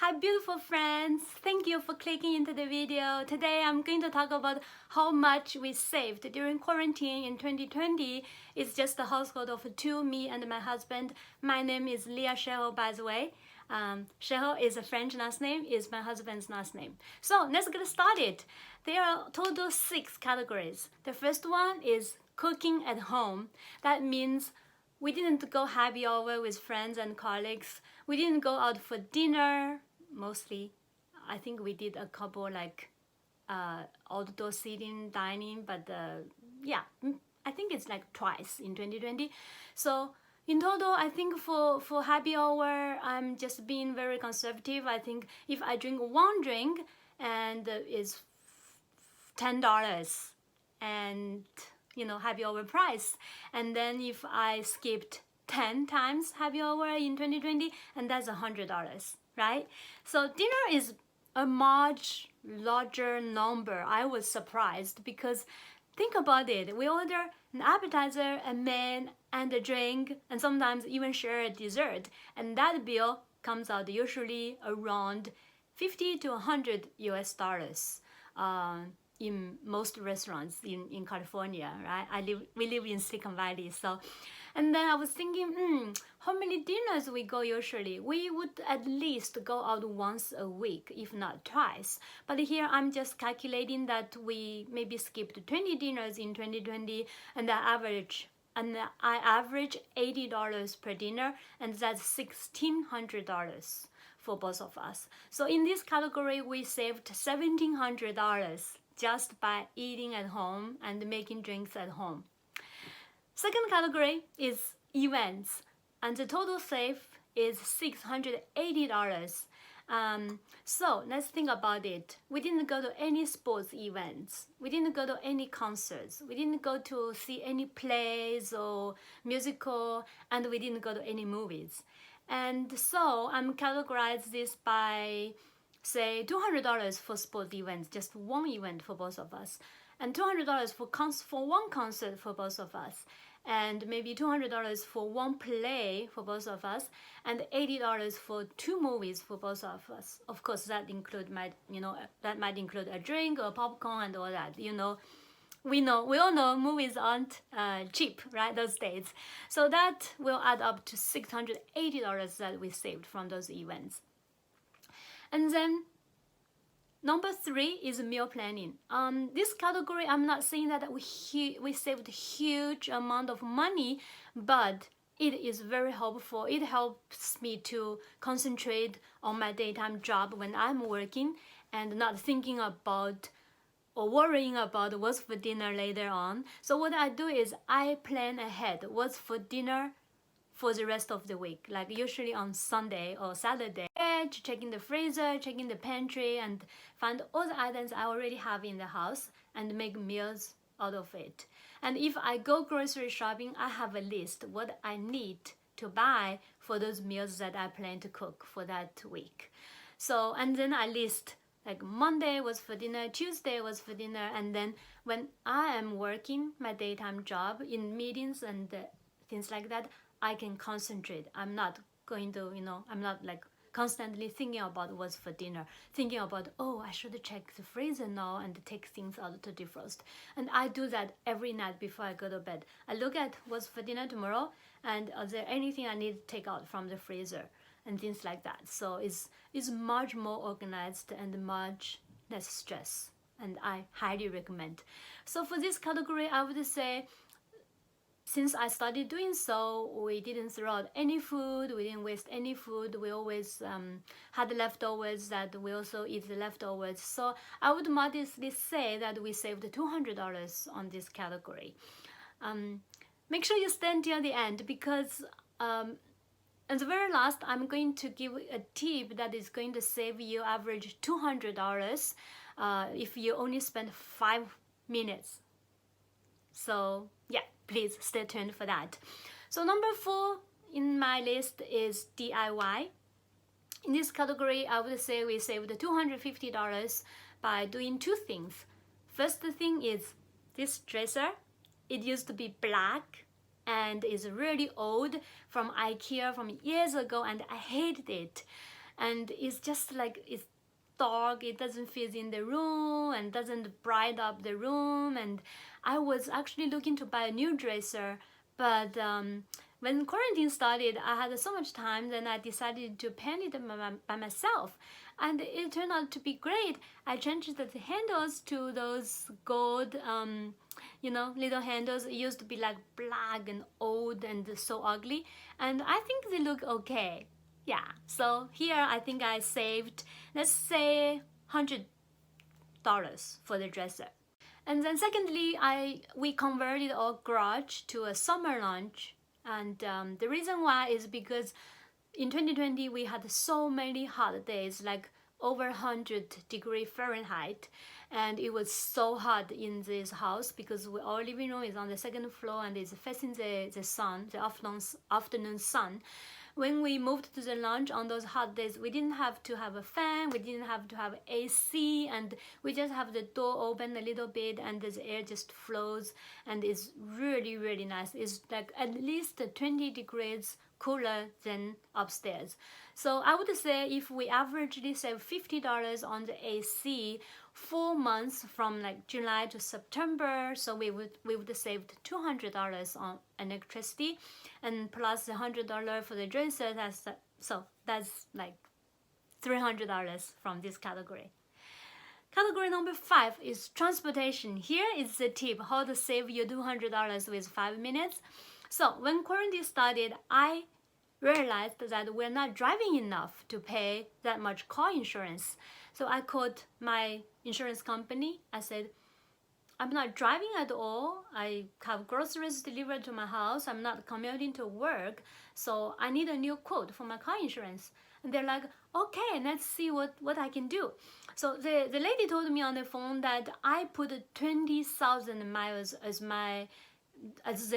Hi beautiful friends, thank you for clicking into the video. Today I'm going to talk about how much we saved during quarantine in 2020. It's just a household of two, me and my husband. My name is Leah Sheho, by the way. Sheho is a French last name, is my husband's last name. So let's get started. There are total 6 categories. The first one is cooking at home. That means we didn't go happy hour with friends and colleagues. We didn't go out for dinner, mostly. I think we did a couple outdoor seating, dining, but yeah, I think it's like twice in 2020. So in total, I think for happy hour, I'm just being very conservative. I think if I drink one drink and it's $10 and happy hour price, and then if I skipped 10 times happy hour in 2020, and that's $100, right? So dinner is a much larger number. I was surprised because think about it, we order an appetizer, a main, and a drink, and sometimes even share a dessert, and that bill comes out usually around 50 to 100 US dollars. In most restaurants in California, right? We live in Silicon Valley, so. And then I was thinking, how many dinners we go usually? We would at least go out once a week, if not twice. But here I'm just calculating that we maybe skipped 20 dinners in 2020, and I average $80 per dinner, and that's $1,600 for both of us. So in this category, we saved $1,700 just by eating at home and making drinks at home. Second category is events, and the total save is $680. So let's think about it. We didn't go to any sports events. We didn't go to any concerts. We didn't go to see any plays or musical, and we didn't go to any movies. And so I'm categorized this by, say, $200 for sport events, just one event for both of us, and $200 for one concert for both of us, and maybe $200 for one play for both of us, and $80 for 2 movies for both of us. Of course, that might include a drink or popcorn and all that. We all know movies aren't cheap, right, those days. So that will add up to $680 that we saved from those events. And then number 3 is meal planning. This category, I'm not saying that we saved a huge amount of money, but it is very helpful. It helps me to concentrate on my daytime job when I'm working and not thinking about or worrying about what's for dinner later on. So what I do is I plan ahead what's for dinner for the rest of the week, like usually on Sunday or Saturday. Checking the freezer, checking the pantry, and find all the items I already have in the house and make meals out of it. And if I go grocery shopping, I have a list what I need to buy for those meals that I plan to cook for that week. So, and then I list like Monday was for dinner, Tuesday was for dinner, and then when I am working my daytime job in meetings and things like that, I can concentrate. I'm not going to, I'm not like constantly thinking about what's for dinner, thinking about, I should check the freezer now and take things out to defrost. And I do that every night before I go to bed. I look at what's for dinner tomorrow, and is there anything I need to take out from the freezer and things like that. So it's much more organized and much less stress, and I highly recommend. So for this category, I would say, since I started doing so, we didn't throw out any food, we didn't waste any food, we always had leftovers that we also eat the leftovers. So I would modestly say that we saved $200 on this category. Make sure you stay until the end, because at the very last, I'm going to give a tip that is going to save you average $200 if you only spend 5 minutes. So yeah, please stay tuned for that. So number 4 in my list is DIY. In this category, I would say we saved $250 by doing 2 things. First thing is this dresser. It used to be black and is really old, from IKEA from years ago, and I hated it. and it's just like it's dark, it doesn't fit in the room and doesn't bright up the room. And I was actually looking to buy a new dresser, but when quarantine started, I had so much time, then I decided to paint it by myself, and it turned out to be great. I changed the handles to those gold little handles. It used to be like black and old and so ugly, and I think they look okay. Yeah, so here I think I saved, let's say, $100 for the dresser. And then secondly, we converted our garage to a summer lounge, and the reason why is because in 2020 we had so many hot days, like over 100-degree Fahrenheit, and it was so hot in this house because our living room is on the second floor and is facing the sun, the afternoon sun. When we moved to the lounge on those hot days, we didn't have to have a fan, we didn't have to have AC, and we just have the door open a little bit and the air just flows, and it's really, really nice. It's like at least 20 degrees cooler than upstairs. So I would say if we averagely save $50 on the AC 4 months from like July to September, so we would save $200 on electricity, and plus the $100 for the dresser. That's like $300 from this category. Category number 5 is transportation. Here is the tip how to save your $200 with 5 minutes. So when quarantine started, I realized that we're not driving enough to pay that much car insurance. So I called my insurance company. I said, I'm not driving at all. I have groceries delivered to my house. I'm not commuting to work. So I need a new quote for my car insurance. And they're like, okay, let's see what I can do. So the lady told me on the phone that I put 20,000 miles as the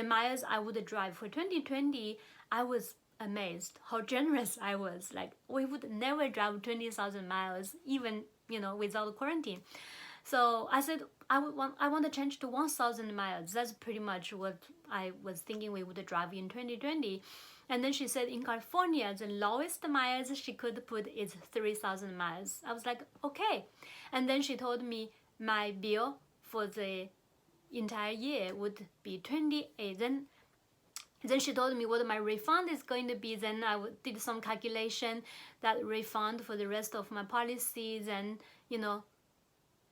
miles I would drive. For 2020, I was amazed how generous I was. Like, we would never drive 20,000 miles, even, without quarantine. So I said, I want to change to 1,000 miles. That's pretty much what I was thinking we would drive in 2020. And then she said in California, the lowest miles she could put is 3,000 miles. I was like, okay. And then she told me my bill for the entire year would be 28. Then she told me what my refund is going to be. Then I did some calculation, that refund for the rest of my policies, and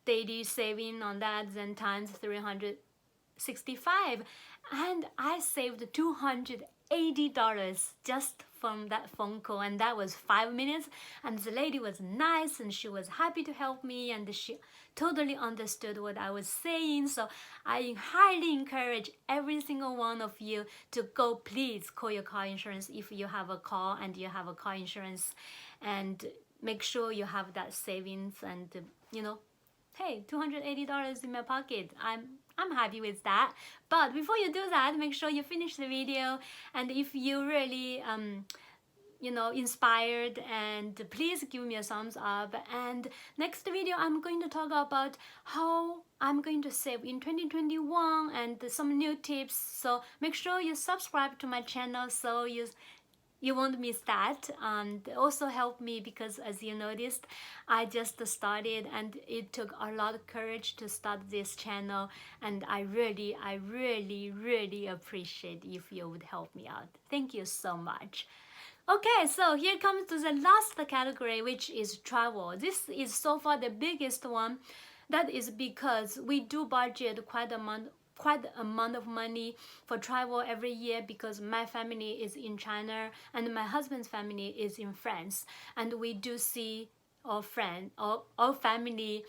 daily saving on that, then times 365, and I saved $280 just from that phone call, and that was 5 minutes. And the lady was nice, and she was happy to help me, and she totally understood what I was saying. So I highly encourage every single one of you to go, please call your car insurance if you have a car and you have a car insurance, and make sure you have that savings. And hey, $280 in my pocket. I'm happy with that. But before you do that, make sure you finish the video. And if you really inspired, and please give me a thumbs up. And next video, I'm going to talk about how I'm going to save in 2021 and some new tips. So make sure you subscribe to my channel so you won't miss that. Also help me, because as you noticed, I just started and it took a lot of courage to start this channel, and I really appreciate if you would help me out. Thank you so much. Okay, so here comes to the last category, which is travel. This is so far the biggest one. That is because we do budget quite amount of money for travel every year, because my family is in China and my husband's family is in France, and we do see our family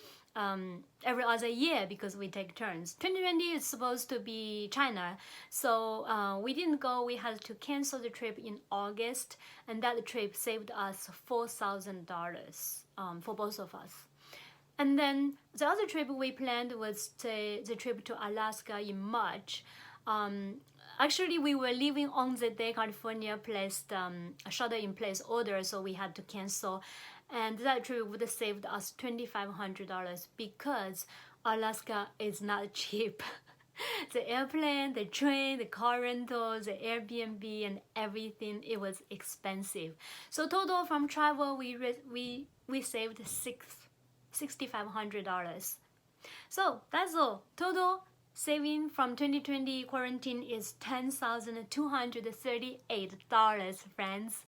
every other year because we take turns. 2020 is supposed to be China, so we didn't go. We had to cancel the trip in August, and that trip saved us $4,000 for both of us. And then the other trip we planned was the trip to Alaska in March. Actually, we were leaving on the day California placed a shelter-in-place order, so we had to cancel. And that trip would have saved us $2,500 because Alaska is not cheap. The airplane, the train, the car rentals, the Airbnb, and everything. It was expensive. So total from travel, we saved $6,500. So that's all. Total saving from 2020 quarantine is $10,238, friends.